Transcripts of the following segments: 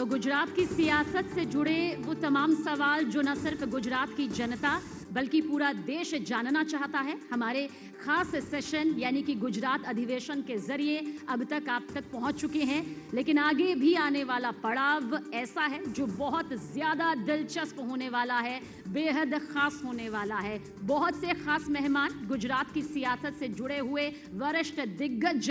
तो गुजरात की सियासत से जुड़े वो तमाम सवाल जो न सिर्फ गुजरात की जनता बल्कि पूरा देश जानना चाहता है, हमारे खास सेशन यानी कि गुजरात अधिवेशन के जरिए अब तक आप तक पहुंच चुके हैं। लेकिन आगे भी आने वाला पड़ाव ऐसा है जो बहुत ज़्यादा दिलचस्प होने वाला है, बेहद खास होने वाला है। बहुत से खास मेहमान गुजरात की सियासत से जुड़े हुए वरिष्ठ दिग्गज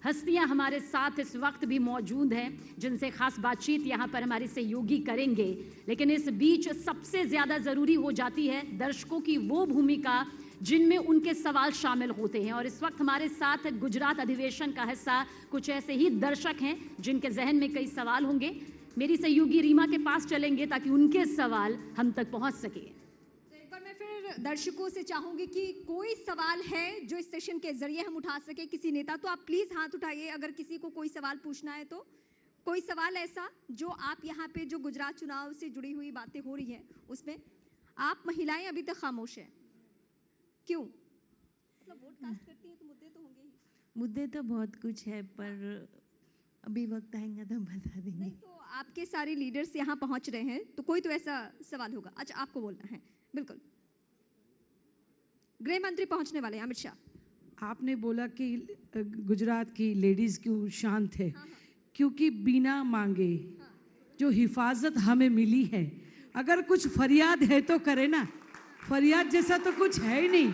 हस्तियां हमारे साथ इस वक्त भी मौजूद हैं, जिनसे खास बातचीत यहाँ पर हमारे सहयोगी करेंगे। लेकिन इस बीच सबसे ज़्यादा ज़रूरी हो जाती है दर्शकों की वो भूमिका जिनमें उनके सवाल शामिल होते हैं। और इस वक्त हमारे साथ गुजरात अधिवेशन का हिस्सा कुछ ऐसे ही दर्शक हैं जिनके जहन में कई सवाल होंगे। मेरी सहयोगी रीमा के पास चलेंगे ताकि उनके सवाल हम तक पहुँच सके। मैं फिर दर्शकों से चाहूंगी कि कोई सवाल है जो इस सेशन के जरिए हम उठा सके, किसी नेता, तो आप प्लीज हाथ उठाइए अगर किसी को कोई सवाल पूछना है। तो कोई सवाल ऐसा जो आप यहाँ पे जो गुजरात चुनाव से जुड़ी हुई बातें हो रही हैं उसमें आप महिलाएं अभी तक खामोश हैं, क्यों? मतलब वोट कास्ट करती हैं तो मुद्दे तो होंगे ही। मुद्दे तो बहुत कुछ है, पर अभी वक्त आएगा तो बता देंगे। नहीं तो आपके सारे लीडर्स यहाँ पहुंच रहे हैं तो कोई तो ऐसा सवाल होगा। अच्छा, आपको बोलना है। बिल्कुल, गृह मंत्री पहुंचने वाले हैं, अमित शाह। आपने बोला कि गुजरात की लेडीज क्यों शांत है? हाँ। क्योंकि बिना मांगे जो हिफाजत हमें मिली है, अगर कुछ फरियाद है तो करे ना। फरियाद जैसा तो कुछ है ही नहीं।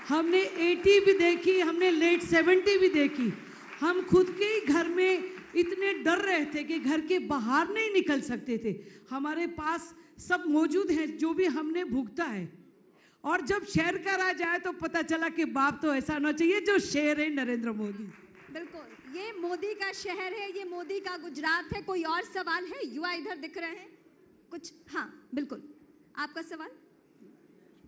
हमने 80 भी देखी, हमने लेट 70 भी देखी। हम खुद के ही घर में इतने डर रहे थे कि घर के बाहर नहीं निकल सकते थे। हमारे पास सब मौजूद है जो भी हमने भुगता है। और जब शेर का राज आया तो पता चला कि बाप तो ऐसा होना चाहिए जो शेर है नरेंद्र मोदी। बिल्कुल, ये मोदी का शहर है, ये मोदी का गुजरात है। कोई और सवाल है? युवा इधर दिख रहे हैं कुछ? हाँ बिल्कुल, आपका सवाल।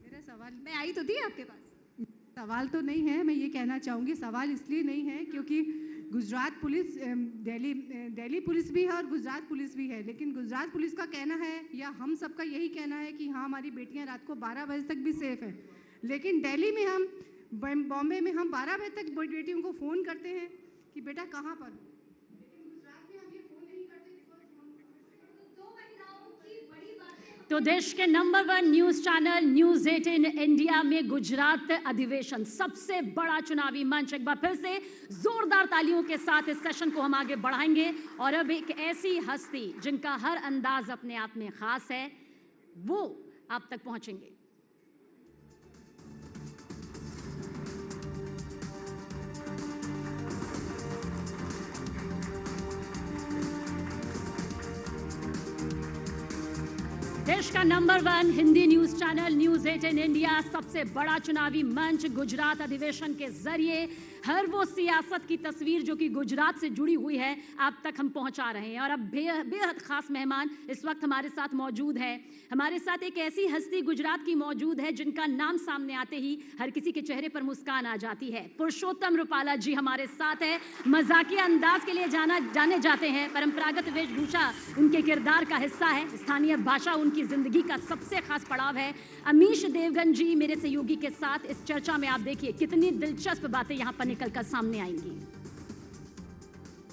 मेरा सवाल, मैं आई तो थी आपके पास। सवाल तो नहीं है, मैं ये कहना चाहूँगी सवाल इसलिए नहीं है क्योंकि गुजरात पुलिस, दिल्ली पुलिस भी है और गुजरात पुलिस भी है। लेकिन गुजरात पुलिस का कहना है या हम सबका यही कहना है कि हाँ, हमारी बेटियां रात को 12 बजे तक भी सेफ हैं। लेकिन दिल्ली में हम, बॉम्बे में हम 12 बजे तक बेटियों को फ़ोन करते हैं कि बेटा कहाँ पर। तो देश के number 1 news channel news 18 India में गुजरात अधिवेशन, सबसे बड़ा चुनावी मंच। एक बार फिर से जोरदार तालियों के साथ इस सेशन को हम आगे बढ़ाएंगे। और अब एक ऐसी हस्ती जिनका हर अंदाज अपने आप में खास है, वो आप तक पहुंचेंगे। देश का number 1 Hindi news channel news 18 India, सबसे बड़ा चुनावी मंच गुजरात अधिवेशन के जरिए हर वो सियासत की तस्वीर जो कि गुजरात से जुड़ी हुई है आप तक हम पहुंचा रहे हैं। और अब बेहद खास मेहमान इस वक्त हमारे साथ मौजूद है। हमारे साथ एक ऐसी हस्ती गुजरात की मौजूद है जिनका नाम सामने आते ही हर किसी के चेहरे पर मुस्कान आ जाती है। पुरुषोत्तम रूपाला जी हमारे साथ है। मजाकिया अंदाज के लिए जाने जाते हैं। परंपरागत वेशभूषा उनके किरदार का हिस्सा है। स्थानीय भाषा उनकी जिंदगी का सबसे खास पड़ाव है। अमीश देवगन जी मेरे सहयोगी के साथ इस चर्चा में आप देखिए कितनी दिलचस्प बातें यहाँ पर निकल कर सामने आएंगी।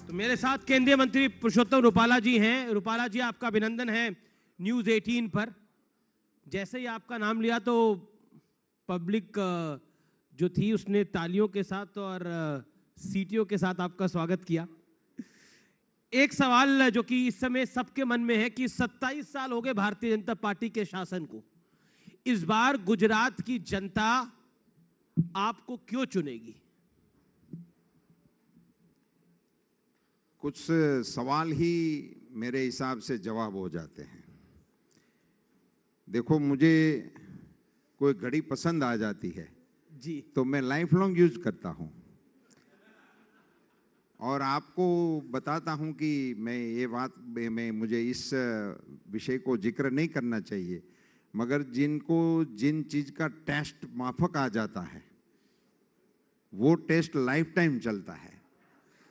तो मेरे साथ केंद्रीय मंत्री पुरुषोत्तम रूपाला जी हैं। रूपाला जी, आपका अभिनंदन है न्यूज 18 पर। जैसे ही आपका नाम लिया तो पब्लिक जो थी उसने तालियों के साथ और सीटियों के साथ आपका स्वागत किया। एक सवाल जो कि इस समय सबके मन में है कि 27 साल हो गए भारतीय जनता पार्टी के शासन को, इस बार गुजरात की जनता आपको क्यों चुनेगी? कुछ सवाल ही मेरे हिसाब से जवाब हो जाते हैं। देखो, मुझे कोई घड़ी पसंद आ जाती है जी तो मैं लाइफ लॉन्ग यूज करता हूं। और आपको बताता हूं कि मैं मुझे इस विषय को जिक्र नहीं करना चाहिए, मगर जिन चीज का टेस्ट माफक आ जाता है वो टेस्ट लाइफ टाइम चलता है।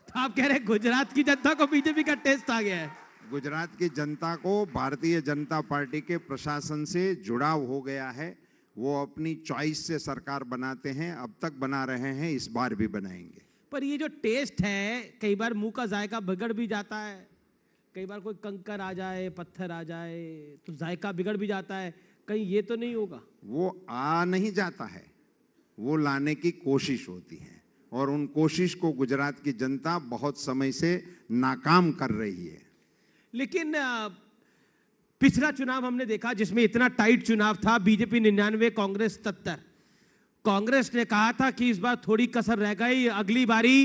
तो आप कह रहे हैं गुजरात की जनता को बीजेपी का टेस्ट आ गया है? गुजरात की जनता को भारतीय जनता पार्टी के प्रशासन से जुड़ाव हो गया है। वो अपनी चॉइस से सरकार बनाते हैं, अब तक बना रहे हैं, इस बार भी बनाएंगे। पर ये जो टेस्ट है, कई बार मुंह का जायका बिगड़ भी जाता है, कई बार कोई कंकर आ जाए, पत्थर आ जाए तो जायका बिगड़ भी जाता है, कहीं ये तो नहीं होगा? वो आ नहीं जाता है, वो लाने की कोशिश होती है और उन कोशिश को गुजरात की जनता बहुत समय से नाकाम कर रही है। लेकिन पिछला चुनाव हमने देखा जिसमें इतना टाइट चुनाव था, बीजेपी 99, कांग्रेस 77। कांग्रेस ने कहा था कि इस बार थोड़ी कसर रह गई, अगली बारी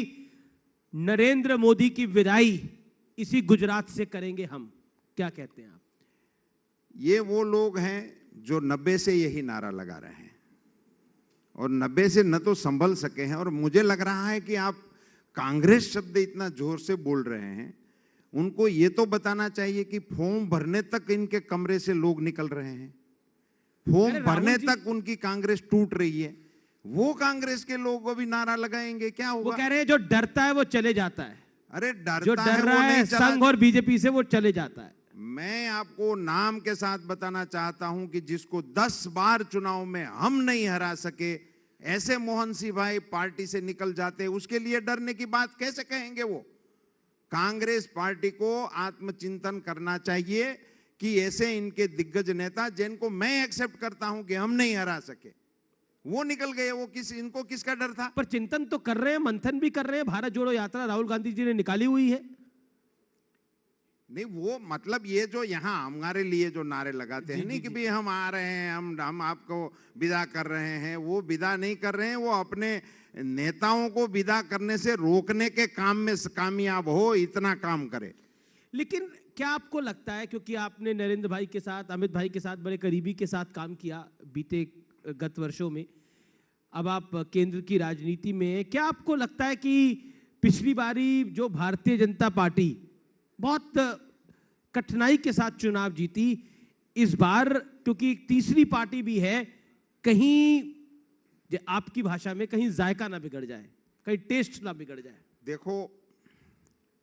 नरेंद्र मोदी की विदाई इसी गुजरात से करेंगे हम। क्या कहते हैं आप? ये वो लोग हैं जो 90 से यही नारा लगा रहे हैं और 90 से न तो संभल सके हैं। और मुझे लग रहा है कि आप कांग्रेस शब्द इतना जोर से बोल रहे हैं, उनको ये तो बताना चाहिए कि फॉर्म भरने तक इनके कमरे से लोग निकल रहे हैं, फॉर्म भरने तक उनकी कांग्रेस टूट रही है। वो कांग्रेस के लोग अभी नारा लगाएंगे, क्या होगा? वो कह रहे हैं जो डरता है वो चले जाता है। अरे जो डर रहा है संघ और बीजेपी से वो चले जाता है। मैं आपको नाम के साथ बताना चाहता हूं कि जिसको 10 बार चुनाव में हम नहीं हरा सके, ऐसे मोहन सिंह भाई पार्टी से निकल जाते, उसके लिए डरने की बात कैसे कहेंगे? वो कांग्रेस पार्टी को आत्मचिंतन करना चाहिए कि ऐसे इनके दिग्गज नेता जिनको मैं एक्सेप्ट करता हूं कि हम नहीं हरा सके, वो निकल गए। वो इनको किसका डर था? पर चिंतन तो कर रहे हैं, मंथन भी कर रहे हैं। भारत जोड़ो यात्रा राहुल गांधी जी ने निकाली हुई है। नहीं, वो मतलब ये जो यहाँ हमारे लिए जो नारे लगाते हैं, नहीं कि भी हम आ रहे हैं, हम आपको विदा कर रहे हैं, वो विदा नहीं कर रहे हैं, वो अपने नेताओं को विदा करने से रोकने के काम में कामयाब हो, इतना काम करे। लेकिन क्या आपको लगता है, क्योंकि आपने नरेंद्र भाई के साथ, अमित भाई के साथ बड़े करीबी के साथ काम किया बीते गत वर्षों में, अब आप केंद्र की राजनीति में हैं, क्या आपको लगता है कि पिछली बारी जो भारतीय जनता पार्टी बहुत कठिनाई के साथ चुनाव जीती, इस बार क्योंकि तीसरी पार्टी भी है, कहीं आपकी भाषा में कहीं जायका ना बिगड़ जाए, कहीं टेस्ट ना बिगड़ जाए? देखो,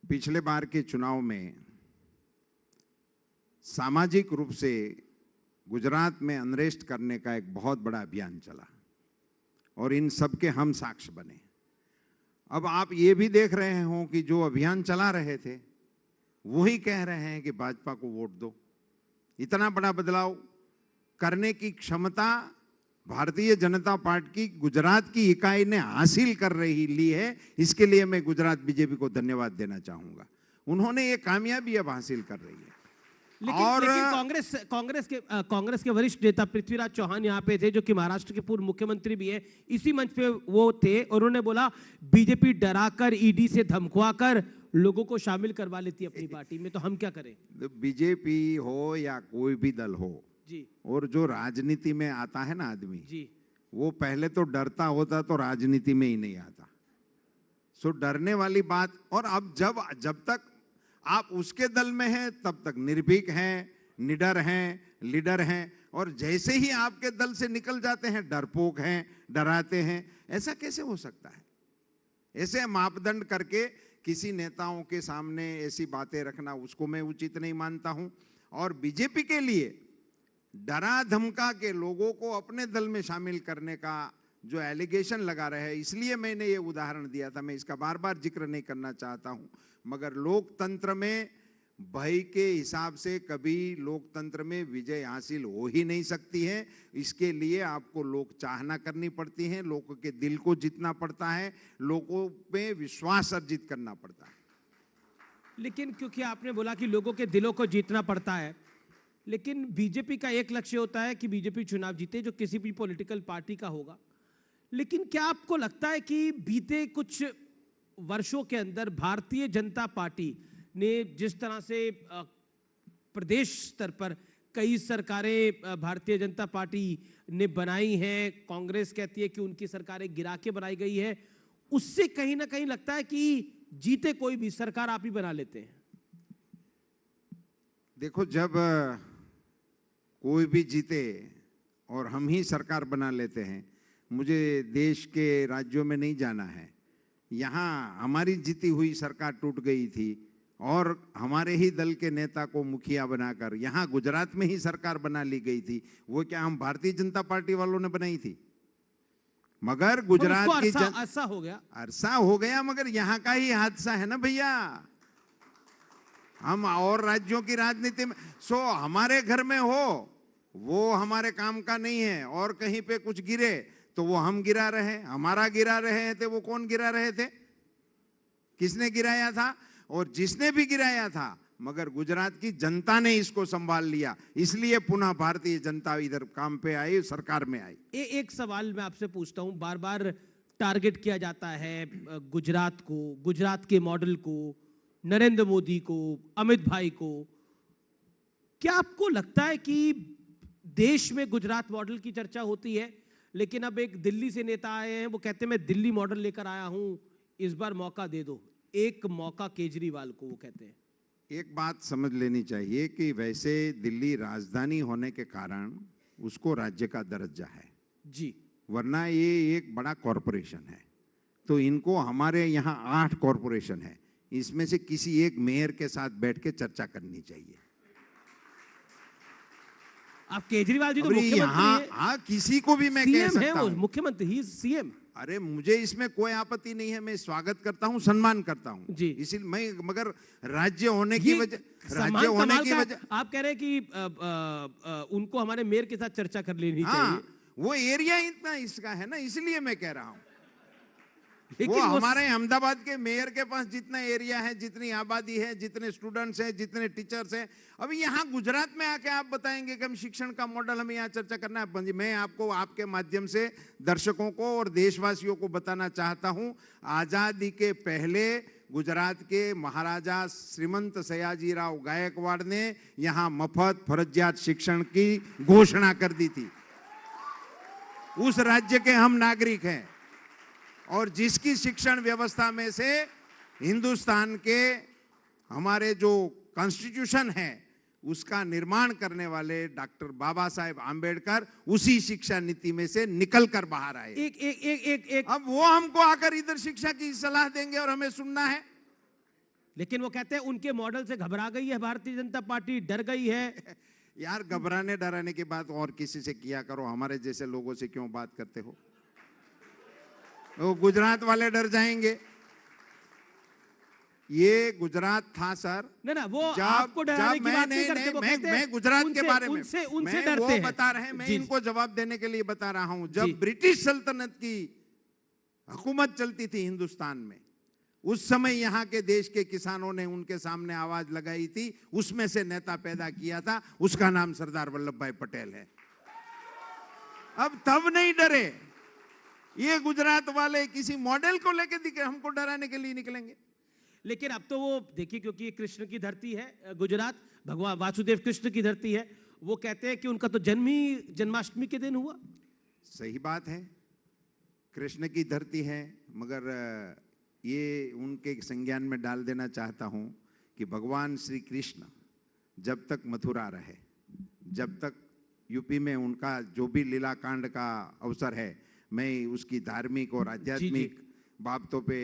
पिछले बार के चुनाव में सामाजिक रूप से गुजरात में अनरेस्ट करने का एक बहुत बड़ा अभियान चला और इन सब के हम साक्ष्य बने। अब आप ये भी देख रहे हो कि जो अभियान चला रहे थे वही कह रहे हैं कि भाजपा को वोट दो। इतना बड़ा बदलाव करने की क्षमता भारतीय जनता पार्टी की गुजरात की इकाई ने हासिल कर ली है। इसके लिए मैं गुजरात बीजेपी को धन्यवाद देना चाहूंगा। उन्होंने ये कामयाबी अब हासिल कर रही है। लेकिन कांग्रेस के वरिष्ठ नेता पृथ्वीराज चौहान यहाँ पे थे, जो कि महाराष्ट्र के पूर्व मुख्यमंत्री भी है, इसी मंच पे वो थे और उन्होंने बोला बीजेपी डराकर, ईडी से धमकवाकर लोगों को शामिल करवा लेती है अपनी पार्टी में, तो हम क्या करें? बीजेपी हो या कोई भी दल हो जी, और जो राजनीति में आता है ना आदमी जी, वो पहले तो डरता होता तो राजनीति में ही नहीं आता। सो डरने वाली बात। और अब जब तक आप उसके दल में हैं तब तक निर्भीक हैं, निडर हैं, लीडर हैं, और जैसे ही आपके दल से निकल जाते हैं डरपोक हैं, डराते हैं। ऐसा कैसे हो सकता है? ऐसे मापदंड करके किसी नेताओं के सामने ऐसी बातें रखना, उसको मैं उचित नहीं मानता हूं। और बीजेपी के लिए डरा धमका के लोगों को अपने दल में शामिल करने का जो एलिगेशन लगा रहे हैं, इसलिए मैंने ये उदाहरण दिया था। मैं इसका बार बार जिक्र नहीं करना चाहता हूं, मगर लोकतंत्र में भय के हिसाब से कभी लोकतंत्र में विजय हासिल हो ही नहीं सकती है। इसके लिए आपको लोक चाहना करनी पड़ती है, लोगों के दिल को जीतना पड़ता है, लोगों पे विश्वास अर्जित करना पड़ता है। लेकिन क्योंकि आपने बोला कि लोगों के दिलों को जीतना पड़ता है, लेकिन बीजेपी का एक लक्ष्य होता है कि बीजेपी चुनाव जीते, जो किसी भी पॉलिटिकल पार्टी का होगा। लेकिन क्या आपको लगता है कि बीते कुछ वर्षों के अंदर भारतीय जनता पार्टी ने जिस तरह से प्रदेश स्तर पर कई सरकारें भारतीय जनता पार्टी ने बनाई हैं, कांग्रेस कहती है कि उनकी सरकारें गिरा के बनाई गई है, उससे कहीं ना कहीं लगता है कि जीते कोई भी सरकार आप ही बना लेते हैं? देखो, जब कोई भी जीते और हम ही सरकार बना लेते हैं, मुझे देश के राज्यों में नहीं जाना है। यहाँ हमारी जीती हुई सरकार टूट गई थी और हमारे ही दल के नेता को मुखिया बनाकर यहाँ गुजरात में ही सरकार बना ली गई थी। वो क्या हम भारतीय जनता पार्टी वालों ने बनाई थी? मगर गुजरात की अरसा हो गया, मगर यहाँ का ही हादसा है ना भैया। हम और राज्यों की राजनीति में हमारे घर में हो वो हमारे काम का नहीं है, और कहीं पे कुछ गिरे तो वो हम गिरा रहे, हमारा गिरा रहे थे। वो कौन गिरा रहे थे, किसने गिराया था? और जिसने भी गिराया था, मगर गुजरात की जनता ने इसको संभाल लिया, इसलिए पुनः भारतीय जनता इधर काम पे आई, सरकार में आई। एक सवाल मैं आपसे पूछता हूं, बार बार टारगेट किया जाता है गुजरात को, गुजरात के मॉडल को, नरेंद्र मोदी को, अमित भाई को। क्या आपको लगता है कि देश में गुजरात मॉडल की चर्चा होती है, लेकिन अब एक दिल्ली से नेता आए हैं, वो कहते हैं मैं दिल्ली मॉडल लेकर आया हूं, इस बार मौका दे दो, एक मौका केजरीवाल को, वो कहते हैं। एक बात समझ लेनी चाहिए कि वैसे दिल्ली राजधानी होने के कारण उसको राज्य का दर्जा है जी, वरना ये एक बड़ा कॉरपोरेशन है। तो इनको, हमारे यहाँ 8 कॉरपोरेशन है, इसमें से किसी एक मेयर के साथ बैठ के चर्चा करनी चाहिए। आप केजरीवाल जी तो अरे मुख्यमंत्री यहाँ हैं, हाँ, किसी को भी मैं कह सीएम है सकता वो, हूँ। मुख्यमंत्री, ही इज सीएम। अरे मुझे इसमें कोई आपत्ति नहीं है, मैं स्वागत करता हूं, सम्मान करता हूं जी। इसीलिए मैं, मगर राज्य होने की ये वजह, सम्मान राज्य होने कमाल की का, वजह, आप कह रहे हैं कि उनको हमारे मेयर के साथ चर्चा कर लेनी चाहिए, हाँ, वो एरिया इतना इसका है ना, इसलिए मैं कह रहा हूं। लेकिन वो हमारे अहमदाबाद के मेयर के पास जितना एरिया है, जितनी आबादी है, जितने स्टूडेंट्स हैं, जितने टीचर्स हैं, अभी यहाँ गुजरात में आके आप बताएंगे कि हम शिक्षण का मॉडल हमें यहाँ चर्चा करना है। मैं आपको आपके माध्यम से दर्शकों को और देशवासियों को बताना चाहता हूँ, आजादी के पहले गुजरात के महाराजा श्रीमंत सयाजीराव गायकवाड़ ने यहाँ मुफ्त फर्जियात शिक्षण की घोषणा कर दी थी। उस राज्य के हम नागरिक हैं, और जिसकी शिक्षण व्यवस्था में से हिंदुस्तान के हमारे जो कॉन्स्टिट्यूशन है उसका निर्माण करने वाले डॉक्टर बाबा साहेब आंबेडकर उसी शिक्षा नीति में से निकल कर बाहर आए। एक अब वो हमको आकर इधर शिक्षा की सलाह देंगे और हमें सुनना है। लेकिन वो कहते हैं उनके मॉडल से घबरा गई है भारतीय जनता पार्टी, डर गई है। यार, घबराने डराने की बात और किसी से किया करो, हमारे जैसे लोगों से क्यों बात करते हो? वो गुजरात वाले डर जाएंगे। ये गुजरात था सर, ना वो आपको डराने की बात नहीं करते, वो कहते हैं मैं गुजरात के बारे में उनसे मैं डरते वो हैं। बता रहे हैं, मैं जी, इनको जवाब देने के लिए बता रहा हूं। जी। जब ब्रिटिश सल्तनत की हुकूमत चलती थी हिंदुस्तान में, उस समय यहाँ के देश के किसानों ने उनके सामने आवाज लगाई थी, उसमें से नेता पैदा किया था, उसका नाम सरदार वल्लभ भाई पटेल है। अब तब नहीं डरे, ये गुजरात वाले किसी मॉडल को लेके दिखे हमको डराने के लिए निकलेंगे। लेकिन अब तो वो देखिए, क्योंकि ये कृष्ण की धरती है गुजरात, भगवान वासुदेव कृष्ण की धरती है, वो कहते हैं कि उनका तो जन्म ही जन्माष्टमी के दिन हुआ। सही बात है, कृष्ण की धरती है, मगर ये उनके संज्ञान में डाल देना चाहता हूं कि भगवान श्री कृष्ण जब तक मथुरा रहे, जब तक यूपी में उनका जो भी लीला कांड का अवसर है, मैं उसकी धार्मिक और आध्यात्मिक बातों पे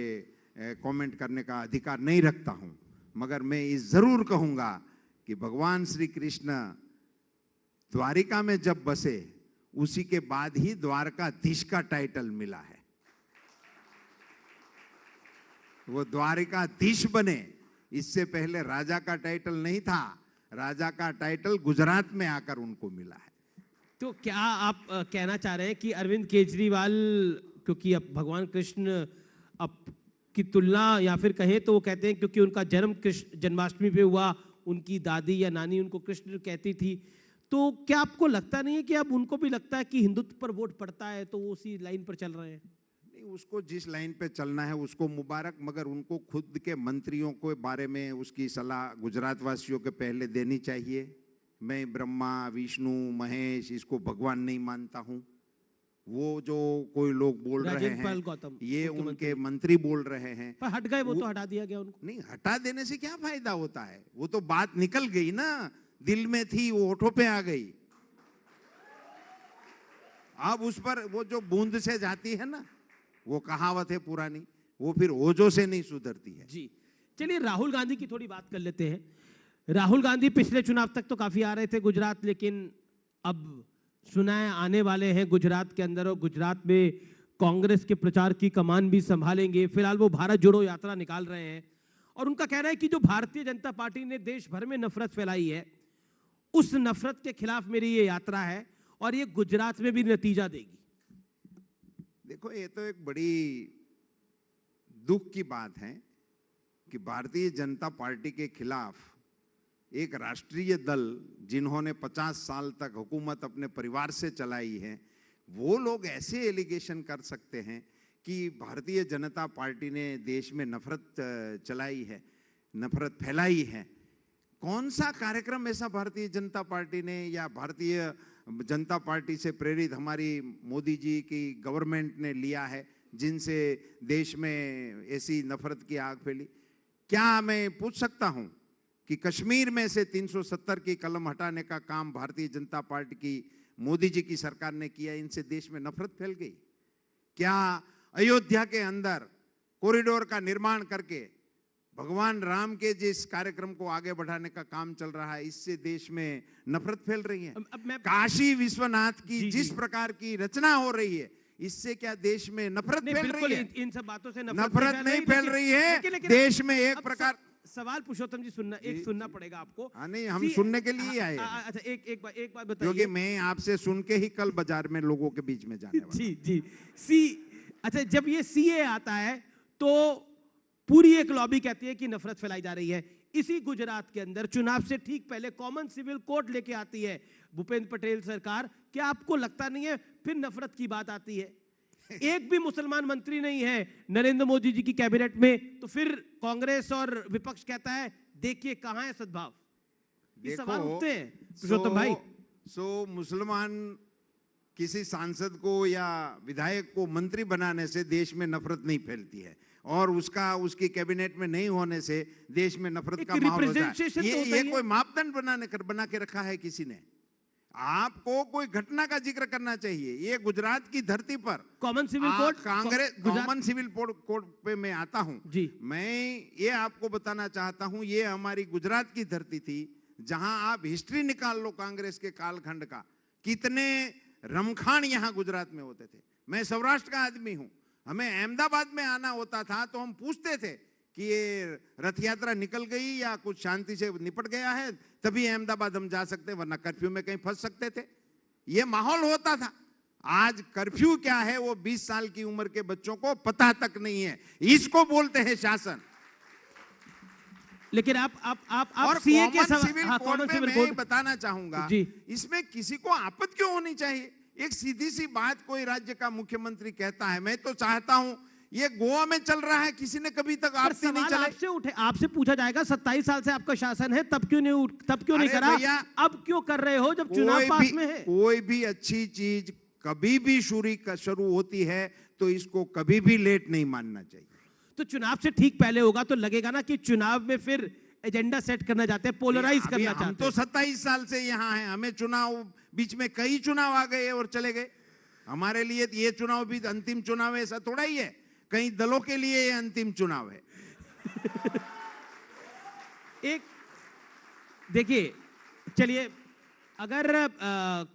कमेंट करने का अधिकार नहीं रखता हूं, मगर मैं ये जरूर कहूंगा कि भगवान श्री कृष्ण द्वारिका में जब बसे, उसी के बाद ही द्वारकाधीश का टाइटल मिला है। वो द्वारिकाधीश बने, इससे पहले राजा का टाइटल नहीं था, राजा का टाइटल गुजरात में आकर उनको मिला है। तो क्या आप कहना चाह रहे हैं कि अरविंद केजरीवाल, क्योंकि अब भगवान कृष्ण अब की तुलना, या फिर कहें तो वो कहते हैं क्योंकि उनका जन्म कृष्ण जन्माष्टमी पे हुआ, उनकी दादी या नानी उनको कृष्ण कहती थी, तो क्या आपको लगता नहीं है कि अब उनको भी लगता है कि हिंदुत्व पर वोट पड़ता है, तो वो उसी लाइन पर चल रहे हैं? नहीं, उसको जिस लाइन पे चलना है उसको मुबारक, मगर उनको खुद के मंत्रियों के बारे में उसकी सलाह गुजरात वासियों के पहले देनी चाहिए। मैं ब्रह्मा विष्णु महेश इसको भगवान नहीं मानता हूँ। वो जो कोई लोग बोल रहे हैं गौतम, ये उनके मंत्री बोल रहे हैं, पर हट गए, वो तो हटा दिया गया उनको। नहीं, हटा देने से क्या फायदा होता है? वो तो बात निकल गई ना, दिल में थी, वो होठों पे आ गई। अब उस पर वो जो बूंद से जाती है ना, वो कहावत है पुरानी, वो फिर ओजो से नहीं सुधरती है। जी, चलिए राहुल गांधी की थोड़ी बात कर लेते हैं। राहुल गांधी पिछले चुनाव तक तो काफी आ रहे थे गुजरात, लेकिन अब सुना है आने वाले हैं गुजरात के अंदर, और गुजरात में कांग्रेस के प्रचार की कमान भी संभालेंगे। फिलहाल वो भारत जोड़ो यात्रा निकाल रहे हैं, और उनका कहना है कि जो भारतीय जनता पार्टी ने देश भर में नफरत फैलाई है, उस नफरत के खिलाफ मेरी ये यात्रा है और ये गुजरात में भी नतीजा देगी। देखो, ये तो एक बड़ी दुख की बात है कि भारतीय जनता पार्टी के खिलाफ एक राष्ट्रीय दल जिन्होंने 50 साल तक हुकूमत अपने परिवार से चलाई है, वो लोग ऐसे एलिगेशन कर सकते हैं कि भारतीय जनता पार्टी ने देश में नफरत चलाई है, नफरत फैलाई है। कौन सा कार्यक्रम ऐसा भारतीय जनता पार्टी ने या भारतीय जनता पार्टी से प्रेरित हमारी मोदी जी की गवर्नमेंट ने लिया है जिनसे देश में ऐसी नफरत की आग फैली? क्या मैं पूछ सकता हूं कि कश्मीर में से 370 की कलम हटाने का काम भारतीय जनता पार्टी की मोदी जी की सरकार ने किया, इनसे देश में नफरत फैल गई? क्या अयोध्या के अंदर कॉरिडोर का निर्माण करके भगवान राम के जिस कार्यक्रम को आगे बढ़ाने का काम चल रहा है, इससे देश में नफरत फैल रही है? काशी विश्वनाथ की जिस प्रकार की रचना हो रही है, इससे क्या देश में नफरत फैल रही है? इन सब बातों से नफरत नहीं फैल रही है। देश में एक प्रकार सवाल पुरुषोत्तम जी सुनना पड़ेगा आपको। नहीं, हम सुनने के लिए आए। अच्छा, एक बात बताइए, क्योंकि मैं आपसे सुन के ही कल बाजार में लोगों के बीच में जाने वाला। जी। अच्छा, जब ये सीए आता है तो पूरी एक लॉबी कहती है कि नफरत फैलाई जा रही है। इसी गुजरात के अंदर चुनाव से ठीक पहले कॉमन सिविल कोड लेके आती है भूपेंद्र पटेल सरकार। क्या आपको लगता नहीं है फिर नफरत की बात आती है? एक भी मुसलमान मंत्री नहीं है नरेंद्र मोदी जी की कैबिनेट में, तो फिर कांग्रेस और विपक्ष कहता है देखिए कहां है सद्भाव। ये सवाल उठते हैं पुरुषोत्तम भाई। मुसलमान किसी सांसद को या विधायक को मंत्री बनाने से देश में नफरत नहीं फैलती है, और उसकी कैबिनेट में नहीं होने से देश में नफरत का माहौल होता है। ये कोई मापदंड बना के रखा है किसी ने? आपको कोई घटना का जिक्र करना चाहिए। ये गुजरात की धरती पर common civil code, Congress common civil code पे मैं आता हूं जी। मैं ये आपको बताना चाहता हूं, ये हमारी गुजरात की धरती थी जहां आप हिस्ट्री निकाल लो कांग्रेस के कालखंड का, कितने रमखान यहां गुजरात में होते थे। मैं सौराष्ट्र का आदमी हूं, हमें अहमदाबाद में आना होता था तो हम पूछते थे कि ये रथ यात्रा निकल गई या कुछ शांति से निपट गया है, तभी अहमदाबाद हम जा सकते, वरना कर्फ्यू में कहीं फंस सकते थे। ये माहौल होता था। आज कर्फ्यू क्या है वो 20 साल की उम्र के बच्चों को पता तक नहीं है। इसको बोलते हैं शासन। लेकिन आप और सीए के कॉमन सिविल कोड बताना चाहूंगा, इसमें किसी को आपत्ति क्यों होनी चाहिए? एक सीधी सी बात कोई राज्य का मुख्यमंत्री कहता है, मैं तो चाहता हूं ये गोवा में चल रहा है, किसी ने कभी तक आपत्ति नहीं चलाई। आपसे पूछा जाएगा 27 साल से आपका शासन है, तब क्यों नहीं करा? अब क्यों कर रहे हो जब चुनाव पास में है? कोई भी अच्छी चीज कभी भी शुरू होती है तो इसको कभी भी लेट नहीं मानना चाहिए। तो चुनाव से ठीक पहले होगा तो लगेगा ना कि चुनाव में फिर एजेंडा सेट करना चाहते हैं, पोलराइज करना चाहते हैं। हम तो 27 साल से यहाँ हैं, हमें चुनाव, बीच में कई चुनाव आ गए और चले गए। हमारे लिए ये चुनाव भी अंतिम चुनाव है ऐसा थोड़ा ही है, कई दलों के लिए ये अंतिम चुनाव है। एक देखिए, चलिए, अगर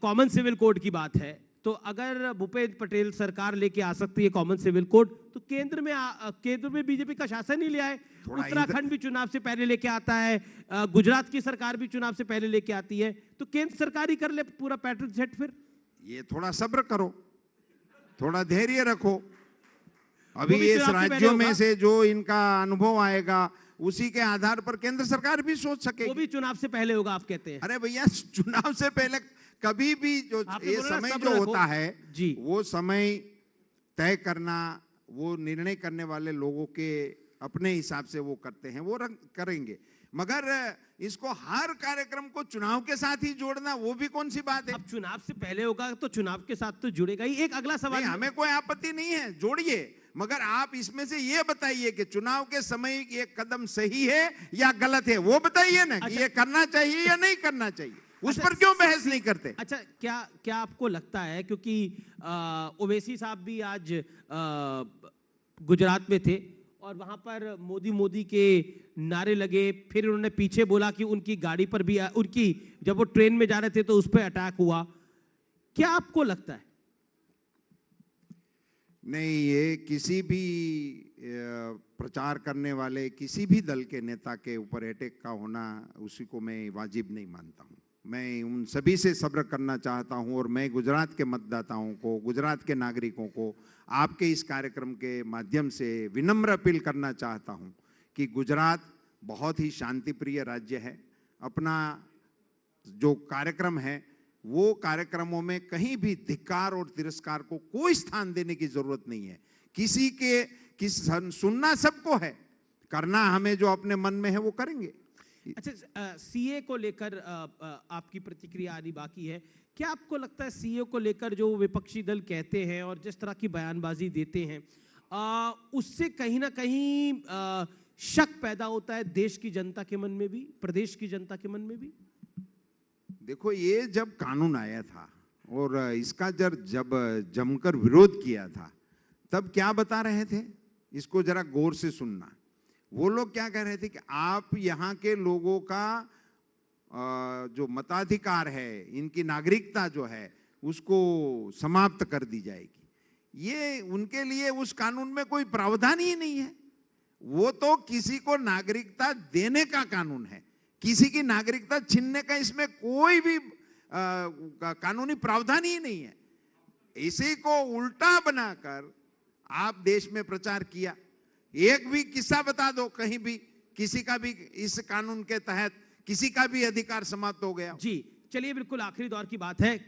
कॉमन सिविल कोड की बात है तो अगर भूपेंद्र पटेल सरकार लेके आ सकती है कॉमन सिविल कोड, तो केंद्र में बीजेपी का शासन ही ले आए। उत्तराखंड भी चुनाव से पहले लेके आता है, गुजरात की सरकार भी चुनाव से पहले लेके आती है, तो केंद्र सरकार ही कर ले पूरा पैटर्न सेट। फिर ये थोड़ा सब्र करो, थोड़ा धैर्य रखो। अभी इस राज्यों में से जो इनका अनुभव आएगा उसी के आधार पर केंद्र सरकार भी सोच सके। वो भी चुनाव से पहले होगा आप कहते हैं? अरे भैया, चुनाव से पहले कभी भी जो ये समय जो होता है जी, वो समय तय करना, वो निर्णय करने वाले लोगों के अपने हिसाब से वो करते हैं, वो करेंगे। मगर इसको हर कार्यक्रम को चुनाव के साथ ही जोड़ना, वो भी कौन सी बात है? अब चुनाव से पहले होगा तो चुनाव के साथ तो जुड़ेगा ही। एक अगला सवाल, हमें कोई आपत्ति नहीं है, जोड़िए, मगर आप इसमें से ये बताइए कि चुनाव के समय ये कदम सही है या गलत है, वो बताइए ना। अच्छा, ये करना चाहिए या नहीं करना चाहिए, उस पर क्यों बहस नहीं करते? अच्छा, क्या आपको लगता है, क्योंकि ओवैसी साहब भी आज गुजरात में थे और वहां पर मोदी के नारे लगे, फिर उन्होंने पीछे बोला कि उनकी गाड़ी पर भी उनकी जब वो ट्रेन में जा रहे थे तो उस पर अटैक हुआ। क्या आपको लगता है? नहीं, ये किसी भी प्रचार करने वाले किसी भी दल के नेता के ऊपर अटैक का होना, उसी को मैं वाजिब नहीं मानता हूँ। मैं उन सभी से सब्र करना चाहता हूँ और मैं गुजरात के मतदाताओं को, गुजरात के नागरिकों को आपके इस कार्यक्रम के माध्यम से विनम्र अपील करना चाहता हूँ कि गुजरात बहुत ही शांतिप्रिय राज्य है। अपना जो कार्यक्रम है वो कार्यक्रमों में कहीं भी धिक्कार और तिरस्कार को कोई स्थान देने की जरूरत नहीं है। सुनना सबको है, करना हमें जो अपने मन में है वो करेंगे। अच्छा, सीए को लेकर आपकी प्रतिक्रिया आनी बाकी है। क्या आपको लगता है सीए को लेकर जो विपक्षी दल कहते हैं और जिस तरह की बयानबाजी देते हैं, उससे कहीं ना कहीं शक पैदा होता है देश की जनता के मन में भी, प्रदेश की जनता के मन में भी? देखो, ये जब कानून आया था और इसका जब जमकर विरोध किया था, तब क्या बता रहे थे, इसको जरा गौर से सुनना। वो लोग क्या कह रहे थे कि आप यहाँ के लोगों का जो मताधिकार है, इनकी नागरिकता जो है, उसको समाप्त कर दी जाएगी। ये उनके लिए उस कानून में कोई प्रावधान ही नहीं है। वो तो किसी को नागरिकता देने का कानून है, किसी की नागरिकता छीनने का इसमें कोई भी कानूनी प्रावधान ही नहीं है। इसी को उल्टा बनाकर आप देश में प्रचार किया। एक भी किस्सा बता दो कहीं भी किसी का भी इस कानून के तहत किसी का भी अधिकार समाप्त हो गया। जी चलिए, बिल्कुल आखिरी दौर की बात है।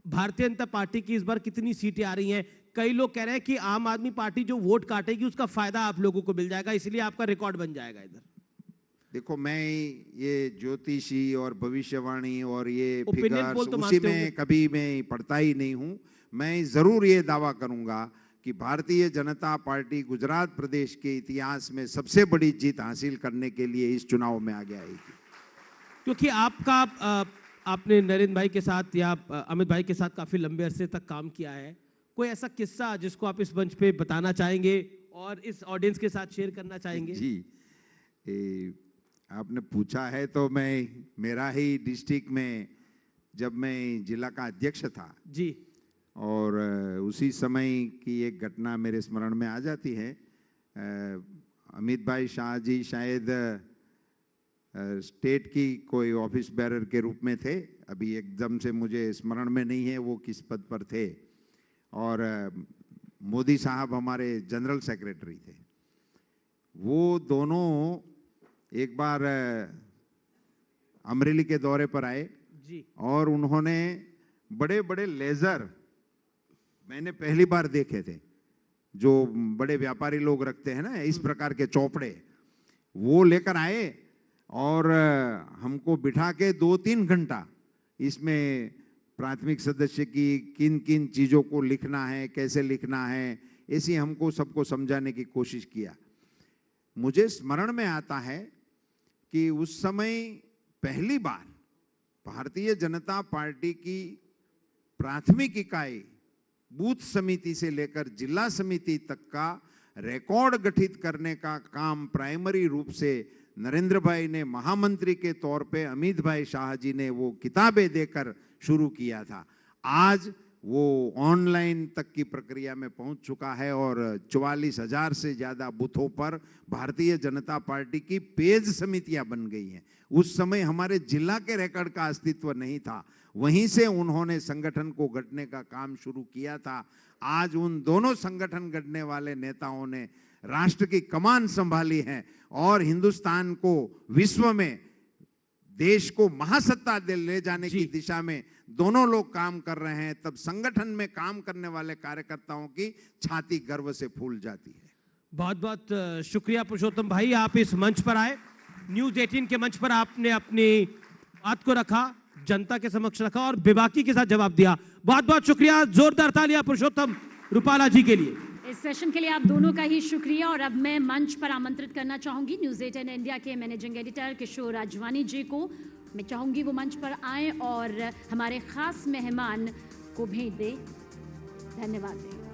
भारतीय जनता पार्टी की इस बार कितनी सीटें आ रही हैं? कई लोग कह रहे हैं कि आम आदमी पार्टी जो वोट काटेगी उसका फायदा आप लोगों को मिल जाएगा, इसलिए आपका रिकॉर्ड बन जाएगा इधर। देखो, मैं ये ज्योतिषी और भविष्यवाणी और ये Opinion poll तो उसी मानते में होंगे। कभी मैं पढ़ता ही नहीं हूं। मैं जरूर ये दावा करूंगा कि भारतीय जनता पार्टी गुजरात प्रदेश के इतिहास में सबसे बड़ी जीत हासिल करने के लिए इस चुनाव में आगे आएगी। क्योंकि आपने नरेंद्र भाई के साथ या अमित भाई के साथ काफी लंबे अरसे तक काम किया है। कोई ऐसा किस्सा जिसको आप इस मंच पे बताना चाहेंगे और इस ऑडियंस के साथ शेयर करना चाहेंगे? जी, आपने पूछा है तो मेरा ही डिस्ट्रिक्ट में जब मैं जिला का अध्यक्ष था जी, और उसी समय की एक घटना मेरे स्मरण में आ जाती है। अमित भाई शाह जी शायद स्टेट की कोई ऑफिस बेरर के रूप में थे, अभी एकदम से मुझे स्मरण में नहीं है वो किस पद पर थे, और मोदी साहब हमारे जनरल सेक्रेटरी थे। वो दोनों एक बार अमरेली के दौरे पर आए जी, और उन्होंने बड़े बड़े लेजर मैंने पहली बार देखे थे, जो बड़े व्यापारी लोग रखते हैं ना इस प्रकार के चौपड़े, वो लेकर आए और हमको बिठा के 2-3 घंटा इसमें प्राथमिक सदस्य की किन किन चीज़ों को लिखना है, कैसे लिखना है, ऐसी हमको सबको समझाने की कोशिश किया। मुझे स्मरण में आता है कि उस समय पहली बार भारतीय जनता पार्टी की प्राथमिक इकाई बूथ समिति से लेकर जिला समिति तक का रिकॉर्ड गठित करने का काम प्राइमरी रूप से नरेंद्र भाई ने महामंत्री के तौर पे अमित भाई शाह जी ने वो किताबें देकर शुरू किया था। आज वो ऑनलाइन तक की प्रक्रिया में पहुंच चुका है और 44,000 से ज़्यादा बूथों पर भारतीय जनता पार्टी की पेज समितियां बन गई हैं। उस समय हमारे जिला के रिकॉर्ड का अस्तित्व नहीं था, वहीं से उन्होंने संगठन को गढ़ने का काम शुरू किया था। आज उन दोनों संगठन गढ़ने वाले नेताओं ने राष्ट्र की कमान संभाली है और हिंदुस्तान को विश्व में देश को महासत्ता ले जाने की दिशा में दोनों लोग काम कर रहे हैं। तब संगठन में काम करने वाले कार्यकर्ताओं की छाती गर्व से फूल जाती है। बहुत बहुत शुक्रिया पुरुषोत्तम भाई, आप इस मंच पर आए, न्यूज़ 18 के मंच पर आपने अपनी बात को रखा, जनता के समक्ष रखा और बेबाकी के साथ जवाब दिया। बहुत बहुत शुक्रिया, जोरदार तालियां पुरुषोत्तम रूपाला जी के लिए। इस सेशन के लिए आप दोनों का ही शुक्रिया। और अब मैं मंच पर आमंत्रित करना चाहूंगी न्यूज़ 18 इंडिया के मैनेजिंग एडिटर किशोर राजवानी जी को। मैं चाहूंगी वो मंच पर आएं और हमारे खास मेहमान को भेंट दें। धन्यवाद दें।